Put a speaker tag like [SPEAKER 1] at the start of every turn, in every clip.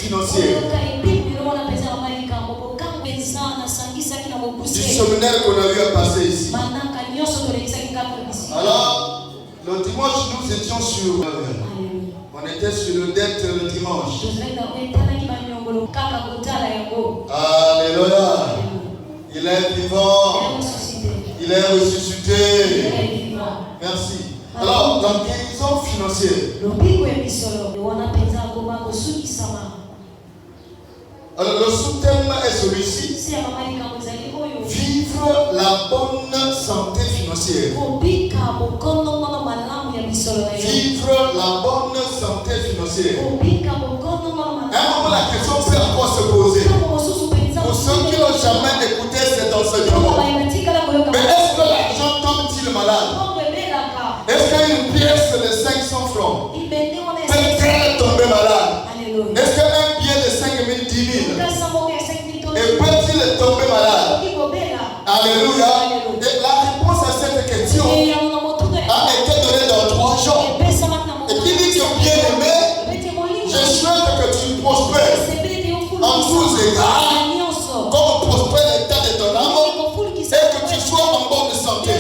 [SPEAKER 1] financière. Du séminaire qu'on a eu à passer ici. Alors, le dimanche, nous étions sur... On était sur le dette le dimanche. Alléluia. Il est vivant. Il est ressuscité. Merci. Alors, la guérison financière. Alors, le sous-thème est celui-ci. Vivre la bonne santé financière. Vivre la bonne santé financière. À un moment, la question peut encore se poser. Pour ceux qui n'ont jamais écouté cet enseignement. Mais est-ce que l'argent tombe-t-il malade? Est-ce qu'une pièce de 500 francs peut-elle tomber malade? Est-ce qu'un billet de 5 000, 10 000 peut-il tomber malade? Alléluia. Et la réponse à cette question a été donnée dans 3 jours. Et qui dit que bien aimé, je souhaite que tu prospères en tous égards, comme prospère l'état de ton âme, et que tu sois en bonne santé.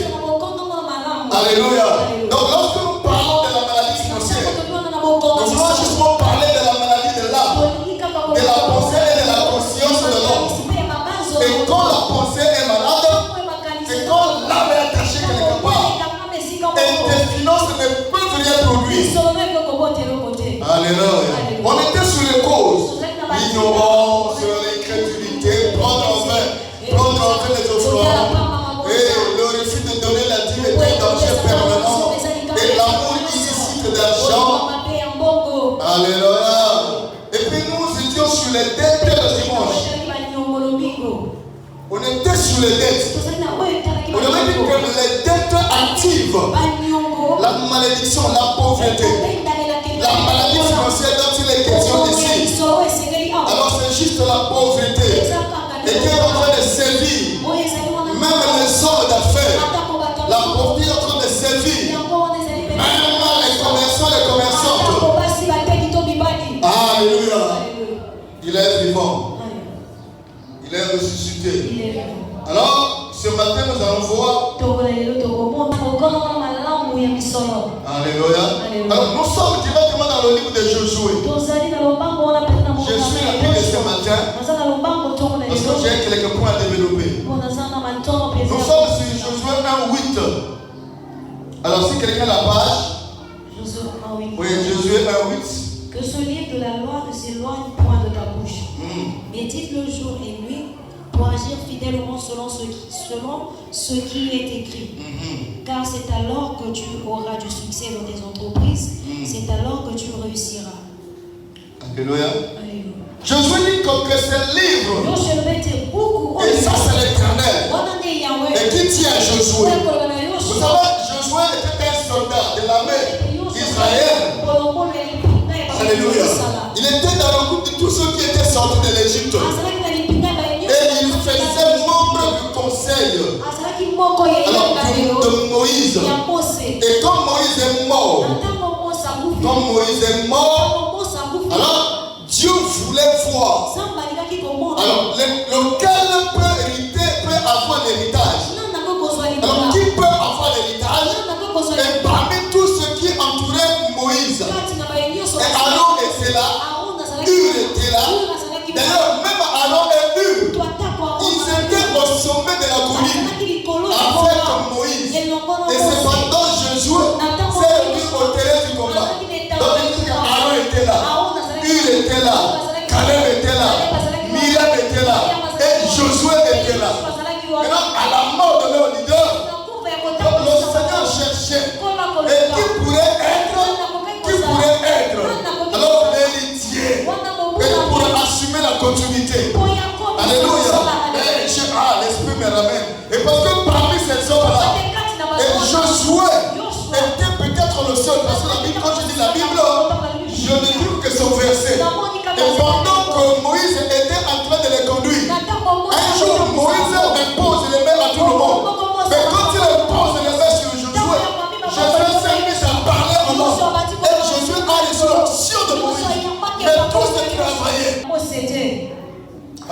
[SPEAKER 1] Alléluia. Donc lorsque nous parlons de la maladie financière, nous voulons justement parler de la maladie de l'âme, de la pensée et de la conscience de l'homme. Et quand la pensée est malade, et quand l'âme est attachée quelque part, et tes finances ne peuvent rien produire. Alléluia. On était sur les causes. L'ignorance, l'incrédulité, prendre en main les offrandes, et le refus de donner la dîme est un danger permanent, et l'amour illicite d'argent. Alléluia. Et puis nous étions sur les dettes le dimanche. On était sur les dettes. On avait dit que les dettes activent la malédiction, la pauvreté, la maladie financière dont il est question ici. Alors c'est juste la pauvreté. Et Dieu est en train de servir. Même les hommes d'affaires, la pauvreté est en train de servir. Même les commerçants, les commerçantes. Alléluia. Il est vivant. Il est ressuscité. Alors, ce matin, nous allons voir. Alléluia. Alors, nous sommes directement dans le livre de Josué. Je suis rapide ce matin parce que j'ai quelques points à développer. Nous sommes sur Josué 1:8. Alors, si quelqu'un a la page. Oui, Josué 1:8.
[SPEAKER 2] Que ce livre de la loi ne s'éloigne point de ta bouche. Médite-le jour et nuit pour agir fidèlement selon ce qui est écrit. Car c'est alors que tu auras du succès dans tes entreprises. C'est alors que tu réussiras.
[SPEAKER 1] Alléluia. Josué dit que ce livre, et ça c'est l'Éternel, et qui tient Josué. Vous savez, Josué était un soldat de l'armée d'Israël. Alléluia. Il était dans le groupe de tous ceux qui étaient sortis de l'Égypte. Et il faisait membre du conseil de Moïse. Et quand Moïse est mort, alors Dieu voulait voir. Alors lequel peut avoir l'héritage. Alors qui peut avoir l'héritage? Et parmi tous ceux qui entouraient Moïse, et Aaron était là, Hur était là. D'ailleurs, même Aaron et Hur, ils étaient au sommet de la colline avec Moïse. Et cependant, Josué s'est mis au terrain du combat. Donc, il dit qu'Aaron était là, Hur était là, Caleb était là, Miriam était là, et Josué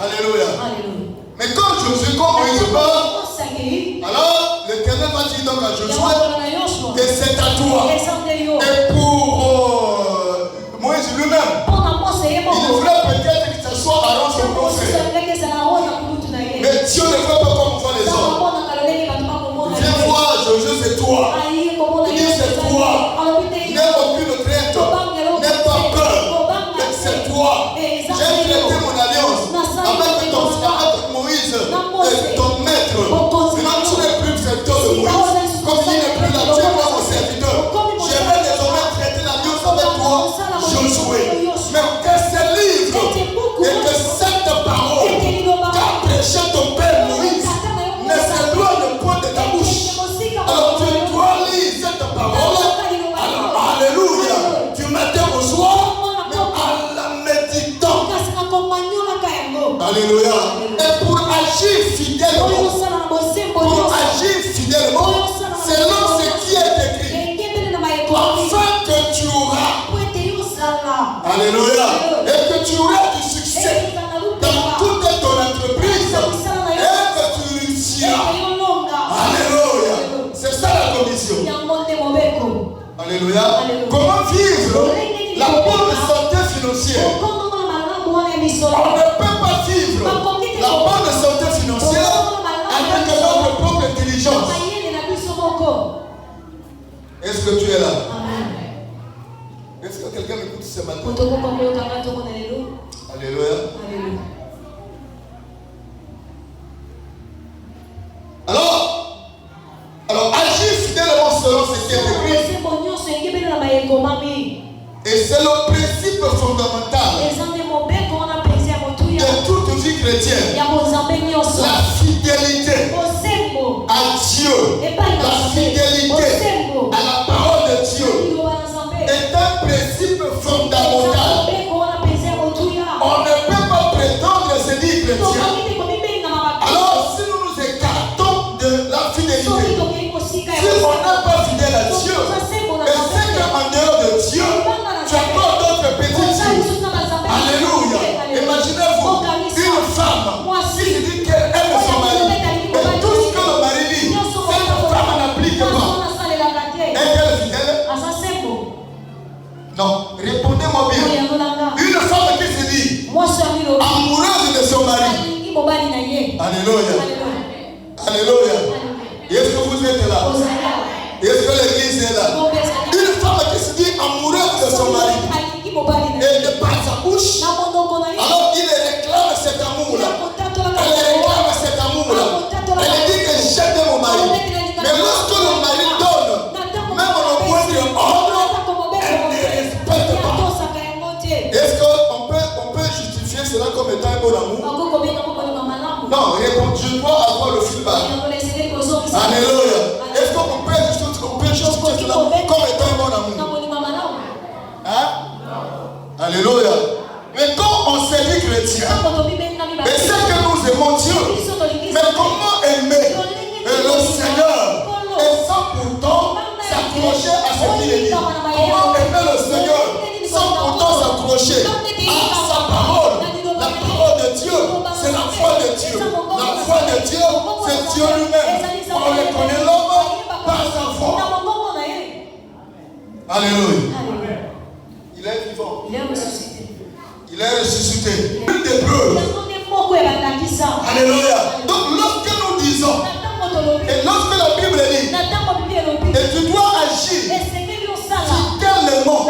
[SPEAKER 1] Alléluia. Mais quand Josué, comme Moïse parle, alors l'Éternel va dire donc à Josué, et c'est à toi. Et pour Moïse lui-même, il voulait peut-être que ce soit Aaron son prophète. Mais Dieu ne veut pas comme voit les hommes. Viens voir, Josué, c'est toi. Il dit c'est toi. N'aie aucune crainte. N'aie pas peur. Mais c'est toi. J'ai traité mon alliance avec Moïse, ton maître. Maintenant tu n'es plus le serviteur de Moïse. Comme il n'est plus là, tu es pas mon serviteur. Je vais désormais traiter l'alliance avec toi, Josué. Mais que ce livre et que cette parole qu'a prêché ton père Moïse ne s'éloigne point de ta bouche. Alors tu dois lire cette parole. Alors, alléluia. Du matin au soir, mais en la méditant. Alléluia. Et pour agir fidèlement, selon ce qui est écrit, afin que tu auras, alléluia, et que tu auras du succès dans toute ton entreprise et que tu réussiras. Alléluia. C'est ça la commission. Alléluia. Comment vivre la bonne santé financière? On ne peut pas vivre la bonne santé financière avec notre propre intelligence. Est-ce que tu es là? Est-ce que quelqu'un m'écoute ce matin? Alléluia. Alors agir fidèlement selon ce qui est écrit. Et c'est le principe fondamental de toute vie chrétienne. La fidélité à Dieu, la fidélité à la parole de Dieu est un principe fondamental. On ne peut pas prétendre se dire chrétien. Alors si nous nous écartons de la fidélité, si on n'est pas fidèle à Dieu, et c'est qu'en dehors de Dieu, tu as pas d'autres petits dieux. Alléluia. Imaginez-vous une femme qui se dit qu'elle aime son mari, et tout ce que le mari dit, cette femme n'applique pas. Est-elle fidèle? Non, répondez-moi bien. Une femme qui se dit amoureuse de son mari. Alléluia. Alléluia. Est-ce que vous êtes là? Est-ce que l'église est là? Une femme qui se dit amoureuse de son mari et de par sa bouche, alors il réclame cet amour-là. Elle réclame cet amour-là. Elle dit que j'aime mon mari. Mais lorsque le mari donne, même au moindre ordre, elle ne respecte pas. Est-ce qu'on peut justifier cela comme étant un bon amour? Non, réponds, je dois avoir le feedback. Alléluia. Est-ce qu'on peut justifier cela comme étant un bon amour? Hein? Alléluia. Mais quand on s'est dit chrétien, et c'est que nous aimons Dieu, mais comment aimer le Seigneur et sans pourtant s'accrocher à ce qu'il est dit? Comment aimer le Seigneur sans pourtant s'accrocher à sa parole? La parole de Dieu, c'est la foi de Dieu. La foi de Dieu, c'est Dieu lui-même. On reconnaît l'homme par sa foi. Alléluia. Il est vivant. Il est ressuscité. Une des preuves. Alléluia. Donc lorsque nous disons, et lorsque la Bible dit, et tu dois agir fidèlement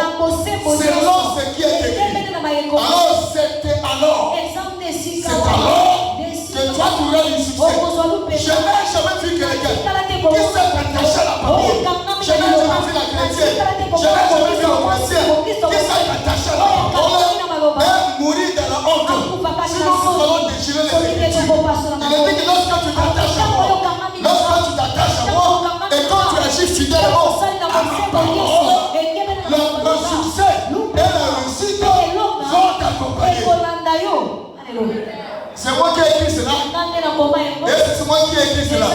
[SPEAKER 1] selon ce qui est écrit, alors c'est alors que toi tu auras du succès. Je n'ai jamais vu quelqu'un qui s'est attaché à la parole. Je n'ai jamais vu la chrétienne. Je n'ai jamais vu le chrétien qui s'est attaché à la parole et mourir dans la honte. Sinon nous allons déchirer les Écritures. Il est dit que lorsque tu t'attaches à moi, et quand tu agis fidèlement à ma parole, le succès et la réussite vont t'accompagner. C'est moi qui ai écrit cela. Et c'est moi qui ai écrit cela.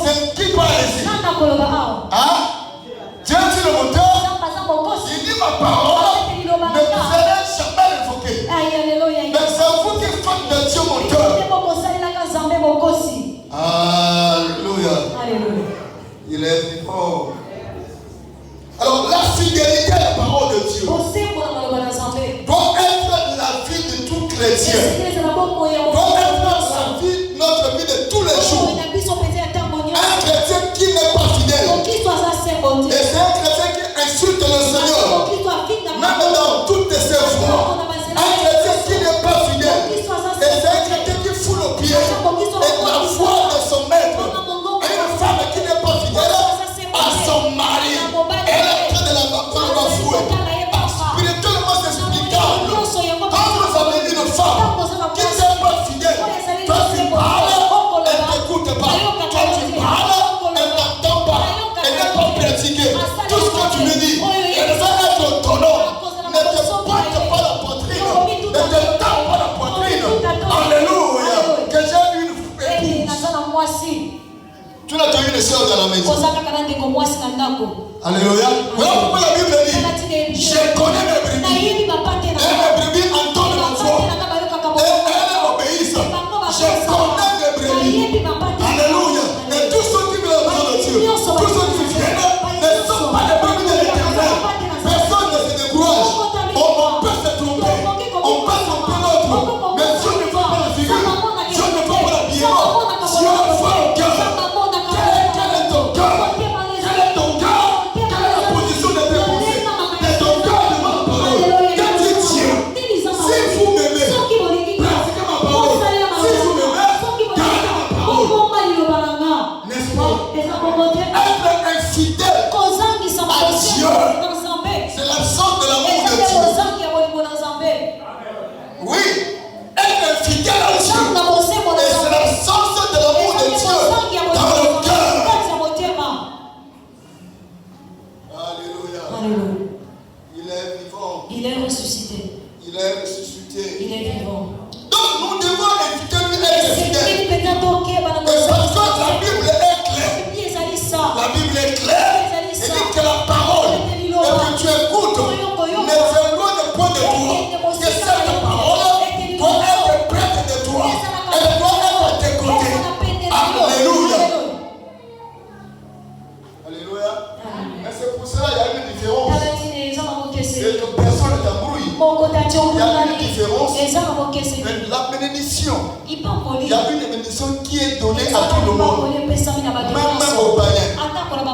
[SPEAKER 1] C'est qui parle ici? Hein? Dieu dit le moteur. Il dit ma parole ne serait jamais révoquée. Mais c'est vous qui faites de Dieu Et c'est un chrétien qui insulte le Seigneur. Même dans toutes ses voies. Un chrétien qui n'est pas fidèle. Et c'est un chrétien qui foule au pied. Et la foi de son maître. Et une femme qui n'est pas fidèle à son mari. Elle est en train de la bafouer. Spirituellement, c'est explicable. Quand vous avez une femme qui n'est pas fidèle, toi tu parles, elle ne t'écoute pas. Toi tu parles, elle ne t'entend pas. Elle n'est pas pratiquée. Tout ce que tu lui dis, elle va être autonome. Ne te batte pas la poitrine. Ne te tape pas la poitrine. Alléluia. Que j'ai une épouse. Tu n'as pas une sœur dans la maison. Alléluia. Voilà pourquoi la Bible dit, je connais mes brebis. Et mes brebis entendent ma voix. Et elles obéissent. Je connais mes brebis. Alléluia. Et tous ceux qui veulent entendre Dieu, tous ceux qui viennent, ne sont pas les brebis de l'Éternel. Personne ne se décourage. On peut se tromper. On peut tromper l'autre. Mais Dieu ne voit pas la figure. Dieu ne voit pas l'habillement. Dieu voit le cœur. Quel est ton cœur? Quel est ton cœur? Quelle est la position de tes pensées? De ton cœur de ma parole. Que tu tiens. Si vous m'aimez, pratiquez ma parole. Si vous m'aimez, gardez ma parole. N'est-ce pas? Être infidèle à Dieu, c'est l'absence de l'amour de Dieu. Oui, être infidèle à Dieu, et c'est l'absence de l'amour de Dieu dans le cœur. Alléluia. Il est vivant.
[SPEAKER 2] Il est ressuscité.
[SPEAKER 1] Il est ressuscité.
[SPEAKER 2] Il est vivant.
[SPEAKER 1] Donc nous devons éviter d'être fidèles. Et parce que la Bible est claire. La Bible est claire. Elle dit que la parole et que tu écoutes ne s'éloigne point de toi. Que cette parole doit être prête de toi. Elle doit être à tes côtés. Alléluia. Alléluia. Mais c'est pour cela qu'il y a une différence. Et que personne ne t'embrouille. Il y a une différence. La bénédiction. Il y a une bénédiction qui est donnée à tout le monde. Même aux païens.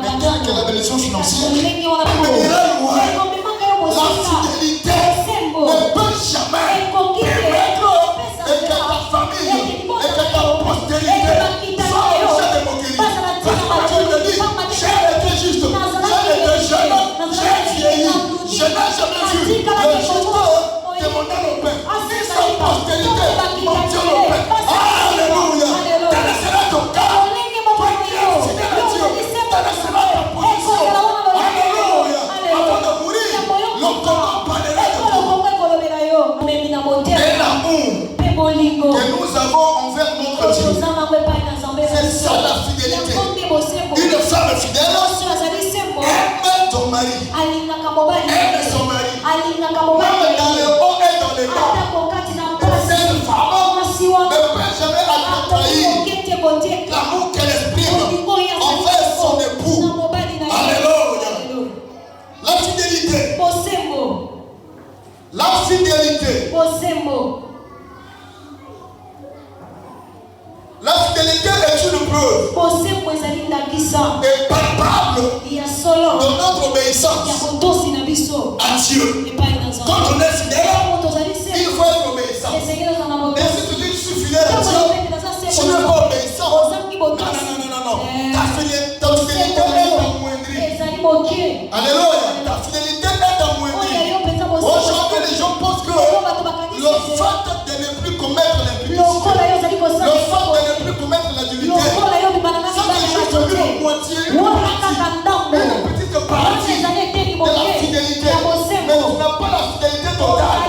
[SPEAKER 1] Mais quelle que la bénédiction financière. La fidélité ne peut jamais permettre et que ta famille et que ta postérité soient objet de moquerie. Parce que tu me dis, j'ai été juste, j'ai été jeune, j'ai vieilli, je n'ai jamais vu le juste de mon Père. Si sa postérité obtient le Père. Alléluia. Tel sera ton cas. Toi qui es fidèle à Dieu, tel sera ta position. Alléluia. Avant de mourir, le combat parlera de toi. Et l'amour que nous avons envers notre Dieu, c'est ça la fidélité. Une femme fidèle aime ton mari, aime son mari, même dans le haut et dans le bas. Cette femme ne peut jamais être trahie. L'amour qu'elle exprime envers son époux. Alléluia. La fidélité. La fidélité. La fidélité est une preuve et palpable de notre obéissance à Dieu. Quand on est fidèle, il faut être obéissant. Et si tu dis que je suis fidèle à Dieu, tu n'es pas obéissant. Non. Ta fidélité est amoindrie. Alléluia. Ta fidélité est amoindrie. Aujourd'hui, les gens pensent que le fait de ne plus commettre l'impudicité, le fait de ne plus commettre l'adultère, ça c'est juste une moitié, une petite partie de la fidélité. Mais tu n'as pas la fidélité totale.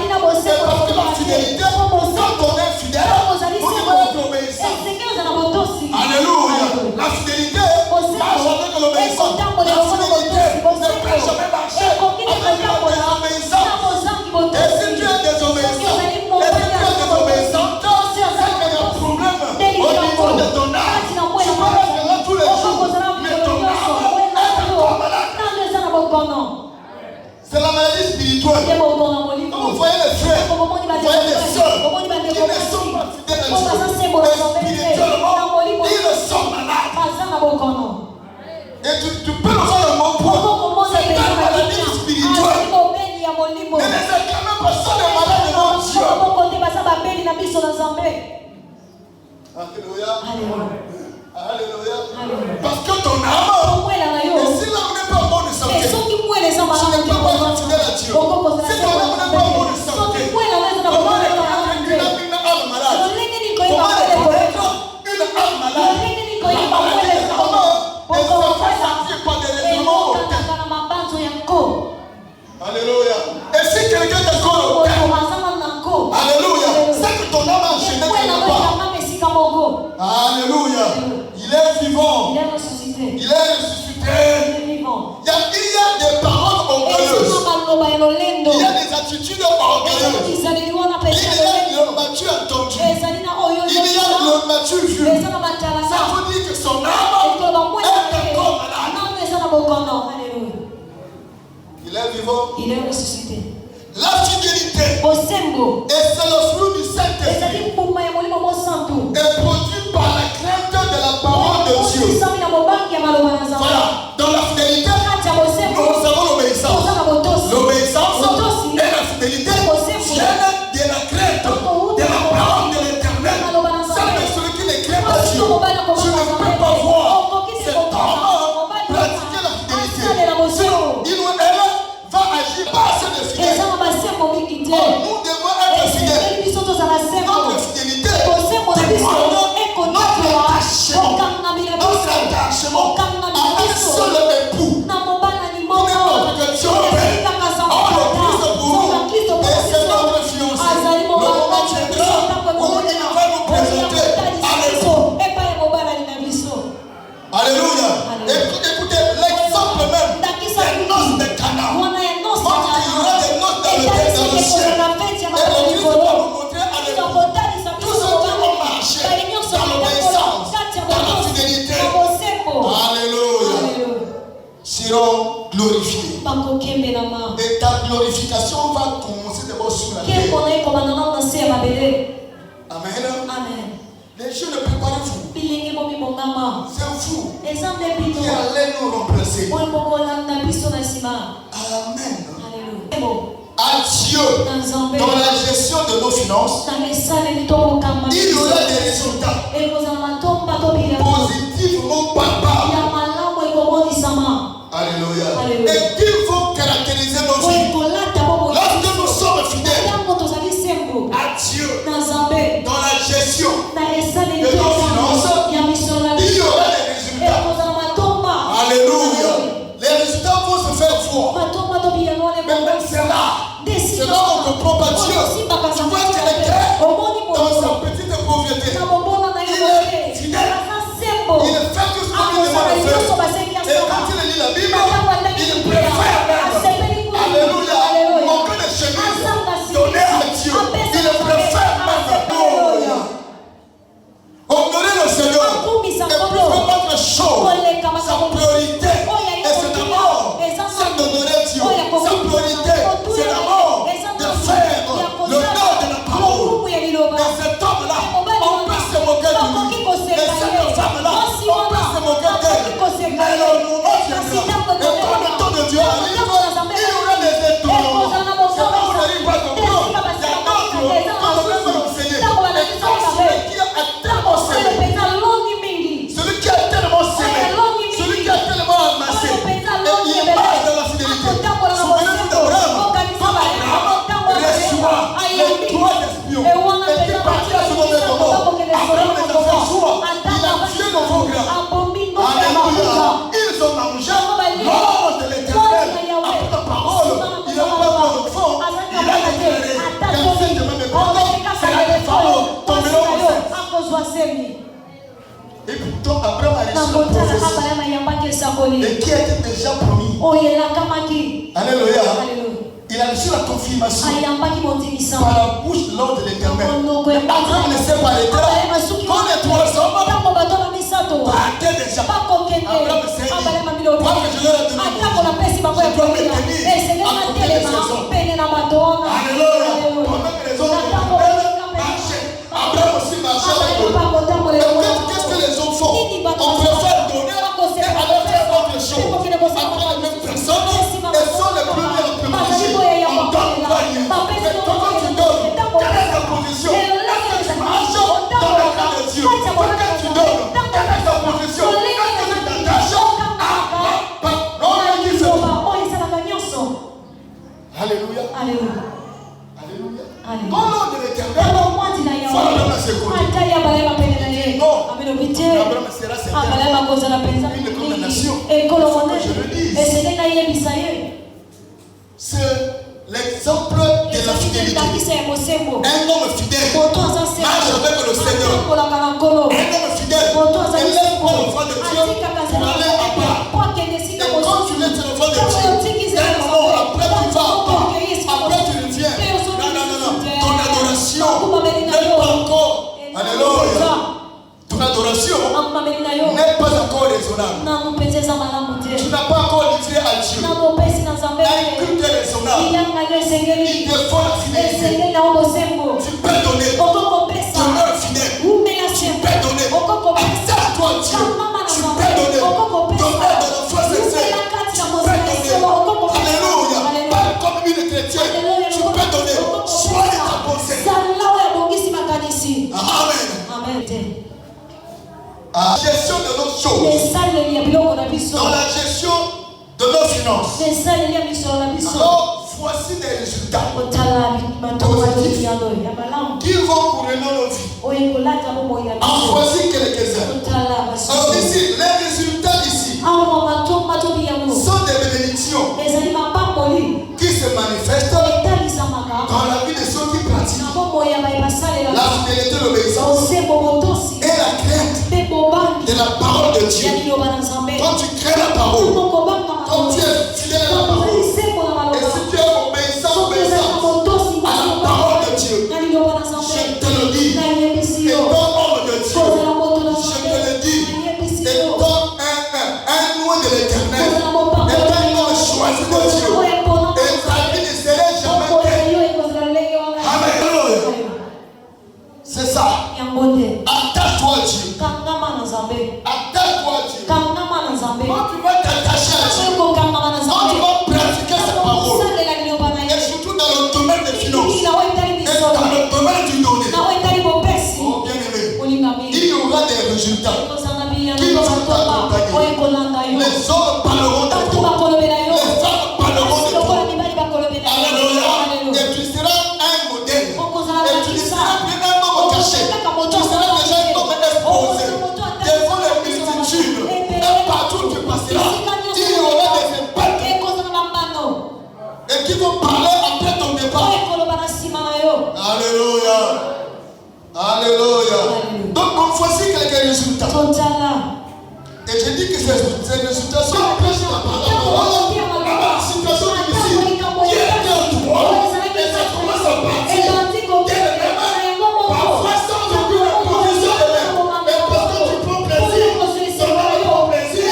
[SPEAKER 1] C'est parce que la fidélité, quand on est fidèle, on doit être obéissant. Alléluia. La fidélité marche avec l'obéissance. La fidélité ne peut jamais marcher avec la désobéissance. Et si tu es désobéissant, c'est qu'il y a un problème au niveau de ton âme. Tu peux être là tous les jours, mais ton âme est encore malade. C'est la maladie spirituelle. Quand vous voyez les frères, vous voyez les sœurs qui ne sont pas fidèles à Dieu, mais spirituellement, ils sont malades. Et tu peux le voir dans mon poids. Alléluia. Alléluia. Parce que ton âme, et si l'âme n'est pas bonne de santé, tu ne peux pas être fidèle à Dieu. Si ton âme n'est pas bonne de santé, comment reconnaître une âme malade? Comment reconnaître une âme malade? La maladie des âmes, elle se fait sentir par des raisonnements. Alléluia. Et si quelqu'un te colle, alléluia, c'est que ton âme a enchaîné quelque part. Alléluia. Il est vivant.
[SPEAKER 2] Il est ressuscité.
[SPEAKER 1] Il est ressuscité.
[SPEAKER 2] Il est vivant.
[SPEAKER 1] Il y a des paroles orgueilleuses. Il y a des attitudes orgueilleuses. Il y a le Matthieu entendu. Il y a le Matthieu vu. Ça veut dire que son âme est encore malade. Il est vivant.
[SPEAKER 2] Il est ressuscité.
[SPEAKER 1] La fidélité. Et c'est le fruit du Saint-Esprit. Est produit par la crainte de la parole de Dieu. Voilà. Dans la fidélité, nous avons l'obéissance. L'obéissance et la fidélité viennent de la crainte de la parole de l'Éternel. Ça, mais celui qui ne craint pas Dieu, tu ne peux pas voir cet homme pratiquer la fidélité. Il ou elle va agir par cette fidélité. Nous devons être fidèles. Notre fidélité demande notre attachement à un seul époux. N'importe que Dieu fait, on le Christ pour nous. Et c'est notre fiancé. Le moment viendra où il va nous présenter à l'époux. Alléluia. Écoutez, l'exemple même des noces de Cana. Quand il y aura des noces dans le ciel, et le Christ va nous montrer à l'époux tous ceux qui vont marcher dans l'obéissance, dans la fidélité. Alléluia. Seront glorifiés. Et ta glorification va commencer d'abord sur la terre. Amen. Les gens ne préparent vous. C'est vous qui allez nous remplacer. Amen. À Dieu, dans la gestion de nos finances, il y aura des résultats positifs, mon papa. Alléluia. Et qui vont caractériser nos vies. Lorsque nous sommes fidèles à Dieu, dans la gestion de nos finances, il y aura des résultats. Alléluia. Les résultats vont se faire voir. Mais même c'est là on ne comprend pas Dieu. Tu vois quelqu'un dans sa petite pauvreté. Il est fidèle. Il fait tout ce qu'on lui demande de faire. Et quand il lit la Bible, il préfère même. Alléluia. Manquer de chemise donné à Dieu. Il préfère même. Alléluia. Honorer le Seigneur. Et plus notre chose, sa priorité. Et c'est d'abord, c'est d'honorer Dieu. Sa priorité, c'est d'abord de faire le nom de la parole. Et cet homme-là, on peut se moquer de lui. Et cette femme-là, on peut se moquer d'elle. Mais le moment viendra. Et quand le temps de Dieu arrive, il y aura des étournements. C'est là où on n'arrive pas à comprendre. Il y a d'autres qu'on ne peut pas enseigner. Et quand celui qui a tellement semé, celui qui a tellement semé, celui qui a tellement amassé, et il marche dans la fidélité. Souvenez-vous d'Abraham. Quand Abraham reçoit les 3 espions et qui partit à ce moment comment Abraham les a fait joie. Il a tué le veau grand. Alléluia. Ils ont mangé l'ange de l'Éternel. Après la parole, il a pas le fond. Il a déclaré qu'un fils de même époque, c'est la femme tomberont enceinte. Et pourtant, Abraham a reçu la prophétie. Et qui était déjà promis. Alléluia. Il a reçu la confirmation par la bouche de l'ange de l'Éternel. Abraham ne sait pas l'éternel. Quand les 3 hommes partaient déjà, Abraham s'est dit, moi que je leur ai donné, je dois me tenir à côté des saisons. Alléluia. Pendant que les autres marchaient, Abraham aussi marchait avec eux. Et qu'est-ce que les hommes font? On préfère donner et aller faire autre chose. Après les mêmes personnes, elles sont les premières à privilégier. On donne ou pas rien. Mais quand tu donnes, quelle est ta position? Abraham sera une condamnation. C'est l'exemple de la fidélité. Un homme fidèle marche avec le Seigneur. Un homme fidèle élève l'enfant de Dieu pour aller à part. Et quand tu laisses l'enfant de Dieu, un moment après tu vas à part. Après tu reviens. Non. Ton adoration n'est pas encore. Alléluia. Ton adoration n'est pas encore raisonnable. Tu n'as pas encore livré à Dieu un culte raisonnable. Il te faut la fidélité. Tu peux donner. Demeure fidèle. Tu peux donner. Attache-toi à Dieu. Tu peux donner. Demeure dans la foi sincère. Tu peux donner. Alléluia. Parle comme une chrétienne. Tu peux donner. Sois ta pensée. Amen. La gestion de nos choses, dans la gestion de nos finances. Alors, voici des résultats positifs qui vont couronner nos vies. En voici quelques-uns. Alors ici, les résultats ici sont des bénédictions qui se manifestent dans la vie de ceux qui pratiquent la fidélité, l'obéissance et la crainte de la parole de Dieu. Quand tu crées la parole, quand tu es fidèle à la parole, et si tu es obéissant à la parole de Dieu, je te le dis, étant homme de Dieu, je te le dis, étant un loin de l'éternel, étant un homme choisi de Dieu, et ta vie ne serait jamais perdue. Amen. C'est ça. Attache-toi à Dieu. Attache-toi à Dieu. Quand tu vas t'attacher à Dieu, quand tu vas pratiquer sa parole, et surtout dans le domaine des finances, et dans le domaine du donner, oh bien-aimé, il y aura des résultats qui vont t'accompagner. Les hommes parleront de toi, les femmes parleront de toi. Alléluia. Et tu seras un modèle, et tu ne seras plus un homme caché, tu seras déjà un homme exposé devant les multitudes. Et partout où tu passeras, il y aura des impacts et qui vont parler après ton départ. Alléluia. Alléluia. Donc voici quelques résultats. Et je dis que ces résultats sont plus par rapport à la situation difficile qui est en toi. Et ça commence à partir. Parfois sans aucune position de l'air. Mais parce que tu prends plaisir, ça va avoir plaisir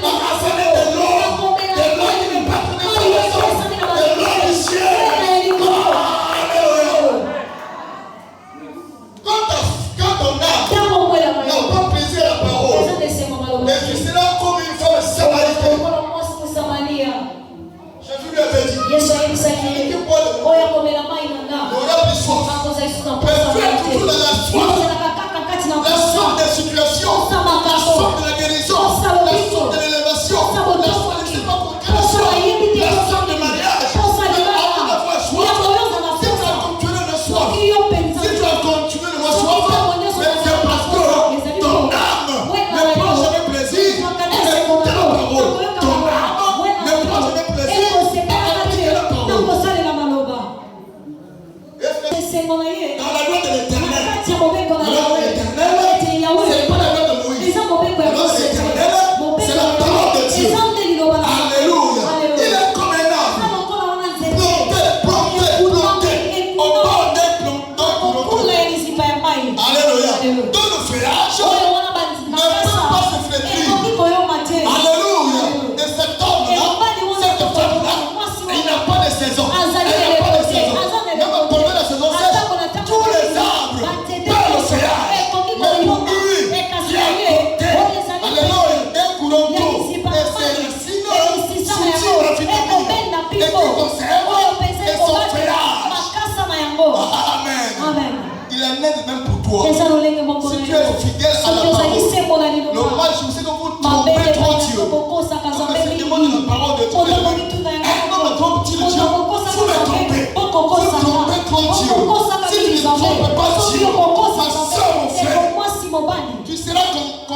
[SPEAKER 1] à rassembler de l'or qui ne partenait pas aux hommes, de l'or du ciel. Quand on n'a pas plaisir à la parole, mais tu seras comme une femme samaritaine. Jésus lui avait dit,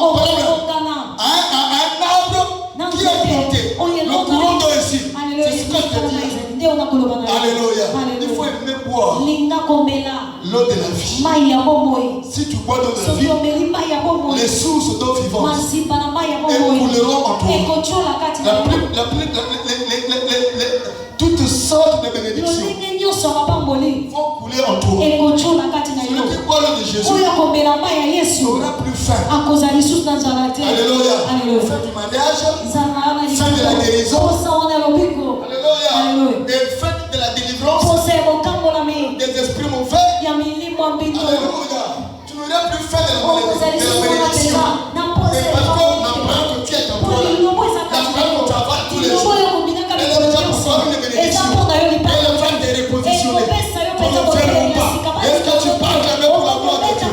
[SPEAKER 1] comparable à un arbre qui est planté. Le courant d'eau ici, c'est ce que je te dis. Alléluia. Il faut aimer boire l'eau de la vie. Si tu bois l'eau de la vie, les sources d'eau vivante couleront en toi. Toutes sortes de bénédictions vont couler en toi. Celui qui boit l'eau de Jésus n'aura plus faim. Alléluia. Fin du mariage, fin de la guérison. Alléluia. Et fin de la délivrance des esprits mauvais. Alléluia. Tu n'auras plus faim de la bénédiction. Et parce que l'emploi que tu es en toi, l'emploi que tu avales tous les jours, elle est déjà pour une bénédiction. Elle va te repositionner. Tu ne fais pas. Est-ce que tu parles jamais pour la gloire de Dieu?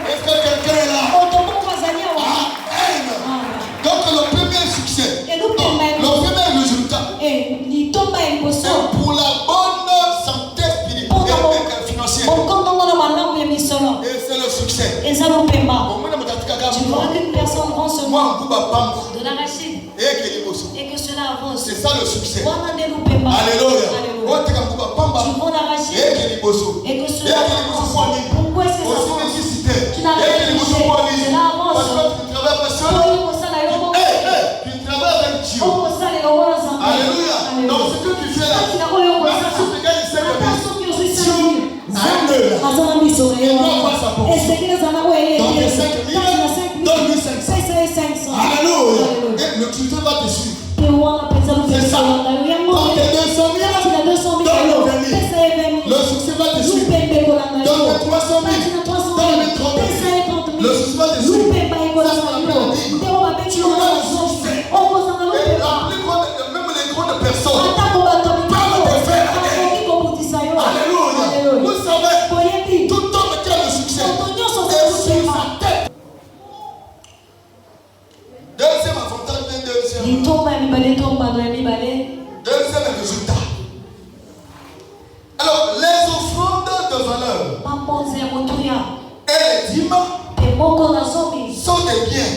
[SPEAKER 1] Est-ce que quelqu'un est là? Amen. Donc le premier succès, le premier résultat, c'est pour la bonne santé spirituelle et financière. Et c'est le succès.
[SPEAKER 2] Tu vois qu'une personne vend ce nom
[SPEAKER 1] De
[SPEAKER 2] l'arachide et que cela avance.
[SPEAKER 1] C'est ça le succès.
[SPEAKER 2] Alléluia. Tu vends l'arachide et que cela avance. Pourquoi est-ce que ça avance? Tu n'as rien touché. Cela avance.
[SPEAKER 1] Tu travailles avec Dieu. Alléluia. Donc ce que tu fais là, même si tu gagnes 5 000, Dieu il doit voir sa porte. Donc les 5 000, donne-lui 500. Alléluia. Et le Christ va te suivre. C'est ça. Quand tu as 200 000, donne-le 20 000. Le succès va te suivre. Donne-le 300 000. Donne-le 30 000. Le succès va te suivre. Ça, c'est la mélodie. Tu auras le succès. Et la plus grande, même les grandes personnes, peuvent te faire aller. Alléluia. Vous savez, tout homme qui a le succès est sur sa tête. Deuxième avantage, deuxième résultat. Alors, les offrandes de valeur et les dîmes sont des biens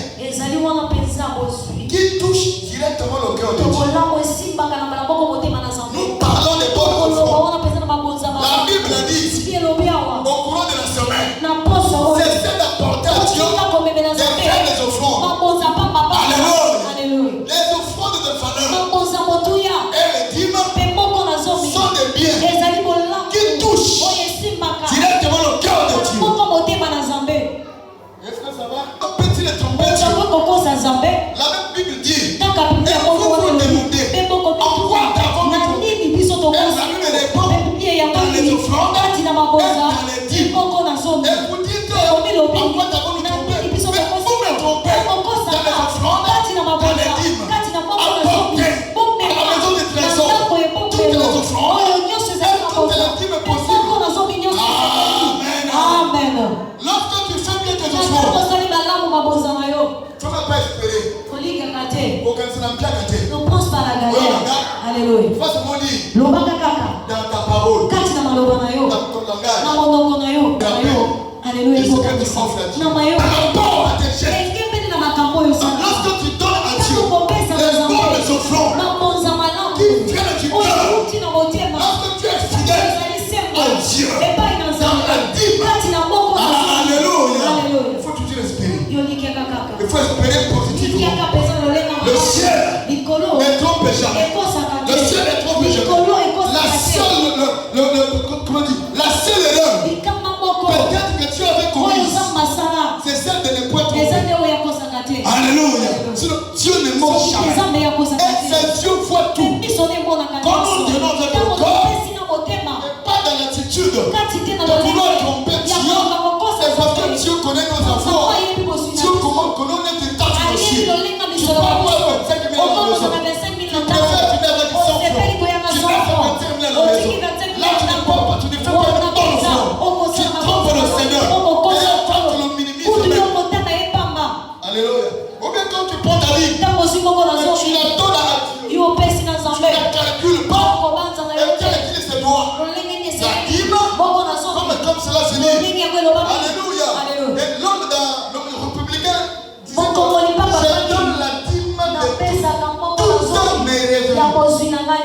[SPEAKER 1] qui touchent directement le cœur de Dieu. Nous parlons des bonnes offrandes. La Bible dit au courant de la semaine, cessez d'apporter à Dieu des offrandes. Alléluia. Les offrandes de valeur et les dîmes sont des biens qui touchent directement le cœur de Dieu. Est-ce que ça va? Un petit les trompettes. La même Bible dit, et vous vous demandez en quoi t'avons mis. Et la Bible répond dans les offrandes et dans les dîmes. Et vous dites en quoi t'avons mis trompé. Mais vous me trompez dans les offrandes, dans les dîmes. Apportez à la maison des trésors toutes les offrandes et toutes les dîmes possibles. Amen. Lorsque tu fais bien tes offrandes, tu ne vas pas espérer.
[SPEAKER 2] Ne pense pas à la galère. Alléluia.
[SPEAKER 1] Dans ta parole, dans ton langage,
[SPEAKER 2] alléluia.
[SPEAKER 1] il faut que tu confesses. Par rapport à tes gestes, lorsque tu donnes à Dieu les bonnes offrandes qui viennent du cœur, lorsque tu es fidèle à Dieu, dans la dîme, alléluia, il faut toujours espérer. Il faut espérer positivement. Le ciel ne trompe jamais. Le ciel ne trompe jamais. La seule erreur, peut-être que tu avais commise, c'est celle de ne pas tromper. Alléluia. Dieu ne ment jamais. Et c'est Dieu voit tout. Comment on demande avec le corps et pas dans l'attitude de vouloir tromper Dieu. C'est parce que Dieu connaît nos enfants. Dieu connaît notre état financier. Tu vas avoir 25 000 à la maison. Tu préfères finir avec 100 francs. Tu vas faire 25 000 à la maison. Là, tu ne parles pas. Tu ne fais pas une bonne offrande. Tu trompes le Seigneur. Et enfin, tu le minimises. Alléluia. Ou bien quand tu prends ta vie, tu la donnes à Dieu.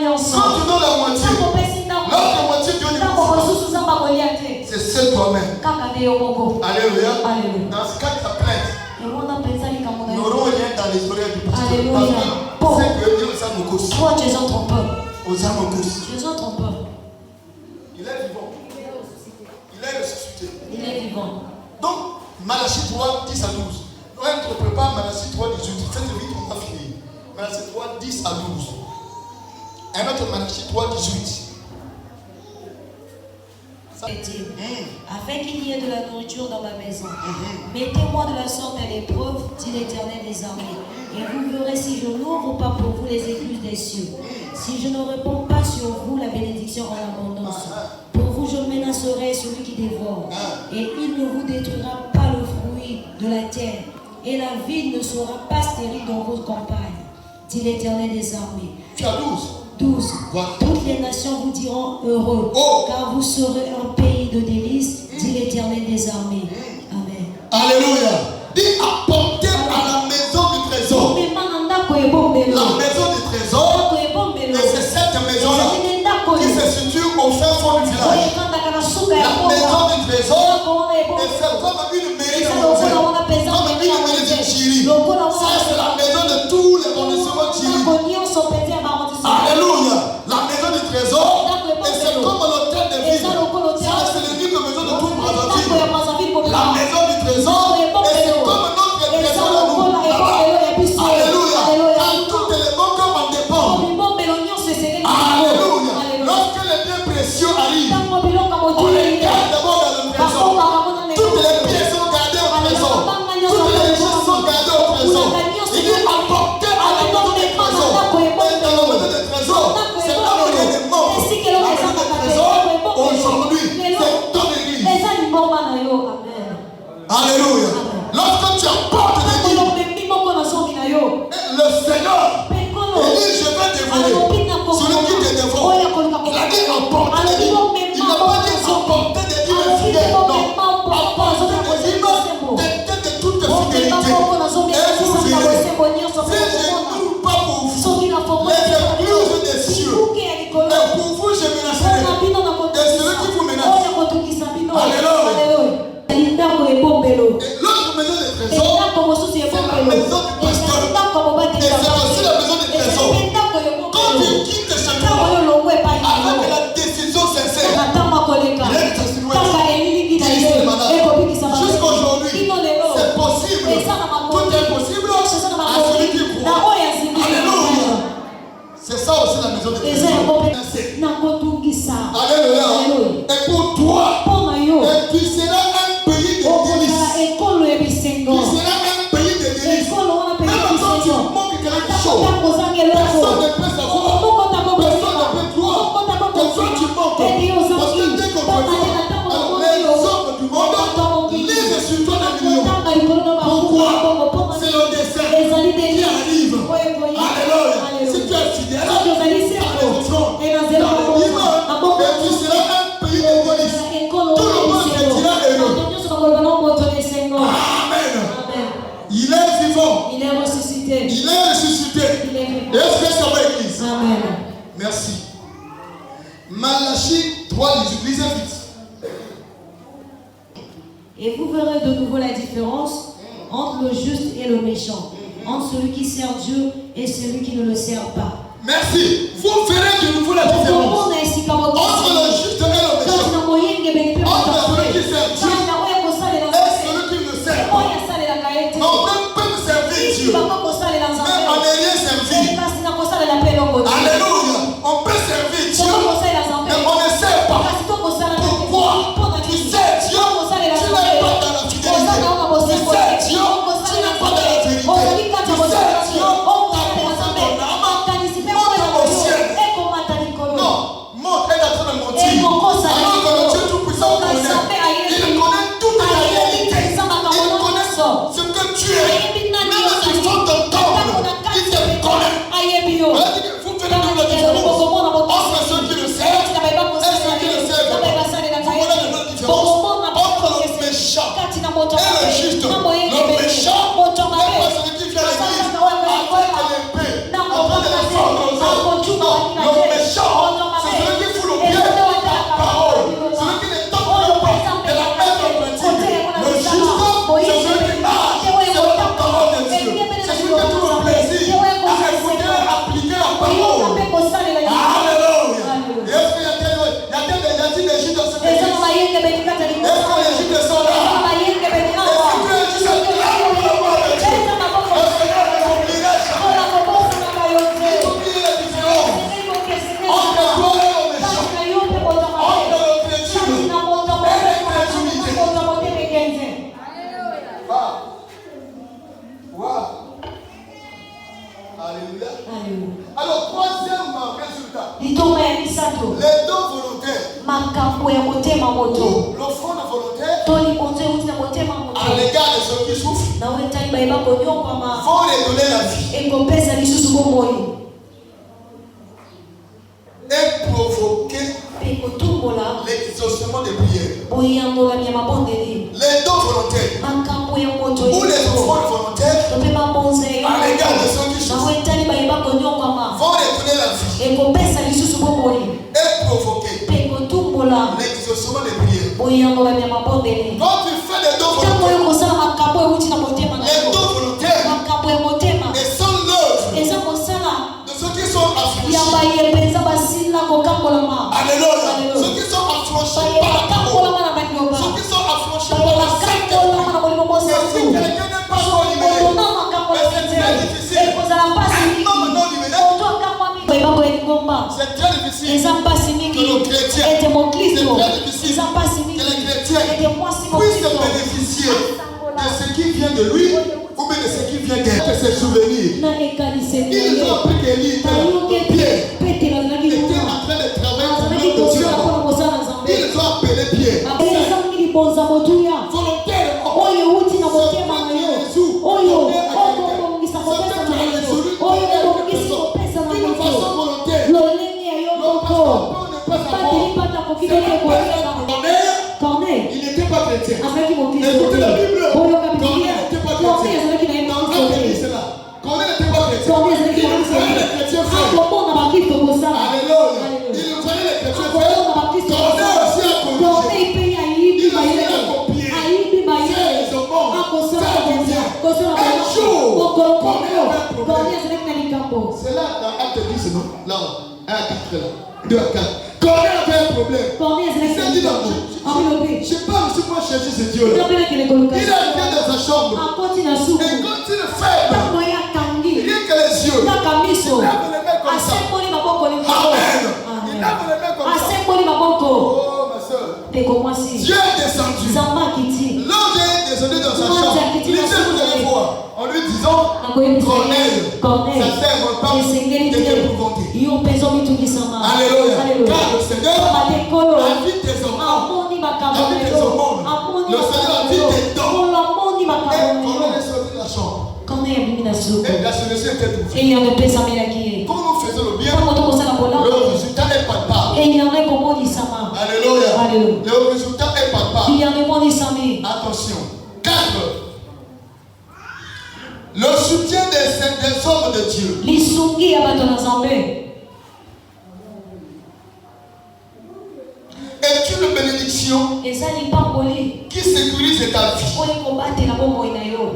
[SPEAKER 1] Quand tu donnes la moitié, l'autre moitié Dieu dit c'est seul toi-même. Alléluia. Dans ce cas, ta plainte, nous n'aurons rien dans les oreilles du pasteur. Parce que c'est que Dieu nous a nos causes.
[SPEAKER 2] Toi, tu es un trompeur.
[SPEAKER 1] Tu es
[SPEAKER 2] un trompeur.
[SPEAKER 1] Il est vivant. Il est ressuscité.
[SPEAKER 2] Il est vivant.
[SPEAKER 1] Donc, Malachie 3, 10 à 12. On ne prépare Malachie 3, 18. Cette vie, on va finir. Malachie 3, 10 à 12. Un autre Malachie 3, 18.
[SPEAKER 2] Afin qu'il y ait de la nourriture dans ma maison. Mettez-moi de la sorte à l'épreuve, dit l'Éternel des armées. Et vous verrez si je n'ouvre pas pour vous les écluses des cieux. Si je ne réponds pas sur vous la bénédiction en abondance. Pour vous je menacerai celui qui dévore. Et il ne vous détruira pas le fruit de la terre. Et la ville ne sera pas stérile dans vos campagnes, dit l'Éternel des armées.
[SPEAKER 1] Tu as
[SPEAKER 2] 12. Toutes les nations vous diront heureux, car vous serez un pays de délices, dit l'Éternel des armées. Amen.
[SPEAKER 1] Alléluia. Dis apportez à la maison du trésor. La maison du trésor, et c'est cette maison-là qui se situe au fin fond du village. La maison du trésor, et c'est comme une mairie de mon Dieu, comme une mairie de Chiri. Ça, c'est la maison de tous les arrondissements de Chiri. Alléluia. La maison du trésor, et c'est comme l'hôtel de ville. Ça, c'est l'unique maison de tout Brazzaville. La maison du trésor, et c'est comme notre trésor à nous. Alléluia. Quand tout élément comme en dépend. Alléluia. Lorsque les biens précieux arrivent, on les garde d'abord dans le trésor. Toutes les pièces sont gardées au trésor. Toutes les choses sont gardées au trésor. Il dit apporter à la maison du trésor. Et dans la maison du trésor, c'est là où il y a des morts. La maison du trésor, aujourd'hui, c'est ton église. Alléluia. Lorsque tu apportes des dîmes, le Seigneur, il dit je vais dévorer celui qui te dévore. Il a dit apporter des dîmes. Il n'a pas dit apporter des dîmes fidèles. Non. Apporter des dîmes de toute fidélité. Et vous verrez, si je n'ouvre pas pour vous les écluses des cieux, et pour vous je menacerai. Et celui qui vous menace. Alléluia. Et l'autre maison des trésors, c'est la maison du pasteur. Et c'est aussi la maison des trésors. Quand tu quittes ce monde avec la décision sincère, il est testimonié. Jusqu'à aujourd'hui, c'est possible. Tout est possible à celui qui croit. Alléluia. C'est ça aussi la maison des trésors. Alléluia. Et pour toi, et tu seras un pays de délices. Tu seras un pays de délices. Même quand tu manques quelque chose, personne ne peut savoir. Personne ne peut croire que toi tu manques. Parce que dès qu'on te voit, les hommes du monde lisent sur toi des millions. Pourquoi? C'est le destin qui arrive. Alléluia. Si tu es fidèle, dans les offrandes, dans les dîmes, et tu seras un pays de délices. Tout le monde te dira heureux. Amen. Il est vivant.
[SPEAKER 2] Il est ressuscité.
[SPEAKER 1] Il est ressuscité. Est-ce que ça va, église?
[SPEAKER 2] Amen.
[SPEAKER 1] Merci. Malachie 3, 18. Lisez vite.
[SPEAKER 2] Et vous verrez de nouveau la différence entre le juste et le méchant, entre celui qui sert Dieu et celui qui ne le sert pas.
[SPEAKER 1] Merci. Vous verrez de nouveau la différence entre le juste et le méchant, entre celui qui sert Dieu et celui qui ne sert pas. On peut servir Dieu, même en ayant servi. Alléluia. On peut servir Dieu, mais on ne sert pas. Pourquoi? Tu sais Dieu, tu n'es pas dans la fidélité. Tu sais Dieu, tu n'es pas dans la vérité. Tu sais Dieu, on t'a posé ton âme, monte au ciel. Non, monte est en train de mentir. Alors que le Dieu Tout-Puissant connaît. Il connaît toute la réalité. Il connaît ce que tu es. Même si tu sors ton temple, il te connaît. Vous faites toute la différence entre ceux qui le servent et ceux qui le servent pas. Vous voyez la différence entre le méchant et le juste. Le méchant n'est pas celui qui vient à l'église avec l'épée en train de défendre aux autres. Non, le Les dons volontaires. L'offrande volontaire à l'égard de ceux qui souffrent vont les donner la vie et provoquer l'exaucement des prières. Les dons volontaires ou les offrandes volontaires à l'égard de ceux qui souffrent vont les donner la vie et provoquer l'exaucement des prières. Quand tu fais des dons volontaires, et sans l'œuvre de ceux qui sont affranchis. Alléluia. Ceux qui sont affranchis par la parole, ceux qui sont affranchis par la Sainte-Esprit. Et si quelqu'un n'est pas encore libéré, c'est très difficile. Un homme non libéré, c'est très difficile que nos chrétiens, c'est très difficile que les chrétiens puissent bénéficier de ce qui vient de lui ou bien de ce qui vient d'elle. De ses souvenirs. Ils ont appris qu'Élie était en Pierre était en train de travailler pour l'œuvre de Dieu. Ils ont appelé Pierre. Volontairement. D'une façon volontaire. Le pasteur Paul n'est pas Corneille, il n'était pas chrétien. Écoutez la Bible. Corneille n'était pas chrétien. Dans un pays, c'est là. Corneille n'était pas chrétien. Il voyait les chrétiens faire. Alléluia. Il voyait les chrétiens faire. Corneille aussi a corrigé. Il a copié. C'est au monde. C'est un jour. Corneille avait un problème. C'est là, dans Acte 10, non? Là, 1 à 4, là. 2 à 4. Corneille avait un problème. Il s'est dit, non, je n'ai pas reçu pour chercher ce Dieu-là. Il est arrivé dans sa chambre. Et quand il fait, rien que les yeux, il lève les mains comme ça. Amen. Il lève les mains comme ça. Oh, ma soeur. Dieu est descendu. L'ange est descendu dans sa chambre. Lisez, vous allez voir. En lui disant, Corneille, ça sert pas d'être épouvanté. Alléluia. Car le Seigneur a vu tes hommes. Le Seigneur a vu tes dons. Et Corneille est sorti de la chambre. Et la solution était trouvée. Quand nous faisons le bien, le résultat est palpable. Alléluia. Le résultat est palpable. Attention. 4. Le soutien des hommes de Dieu. Est une bénédiction qui sécurise ta vie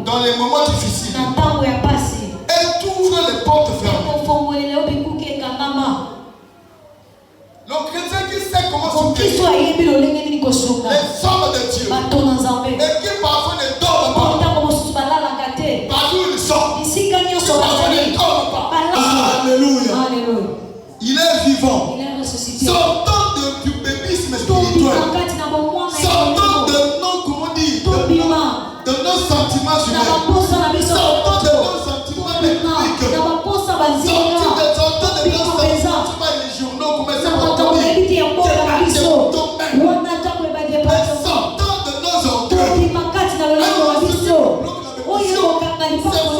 [SPEAKER 1] dans les moments difficiles. Elle t'ouvre les portes fermées. Le chrétien qui sait comment soutenir les hommes de Dieu et qui parfois ne dort pas. Partout ils sont. Parfois ne dort pas. Alléluia. Il est vivant. Sortant du bébisme spirituel. Sortant de nos, comment dire, de nos sentiments humains. Sortant de nos sentiments publics. Sortant de nos sentiments les journaux, comme ça va tomber. Sortant de nos orgueils. C'est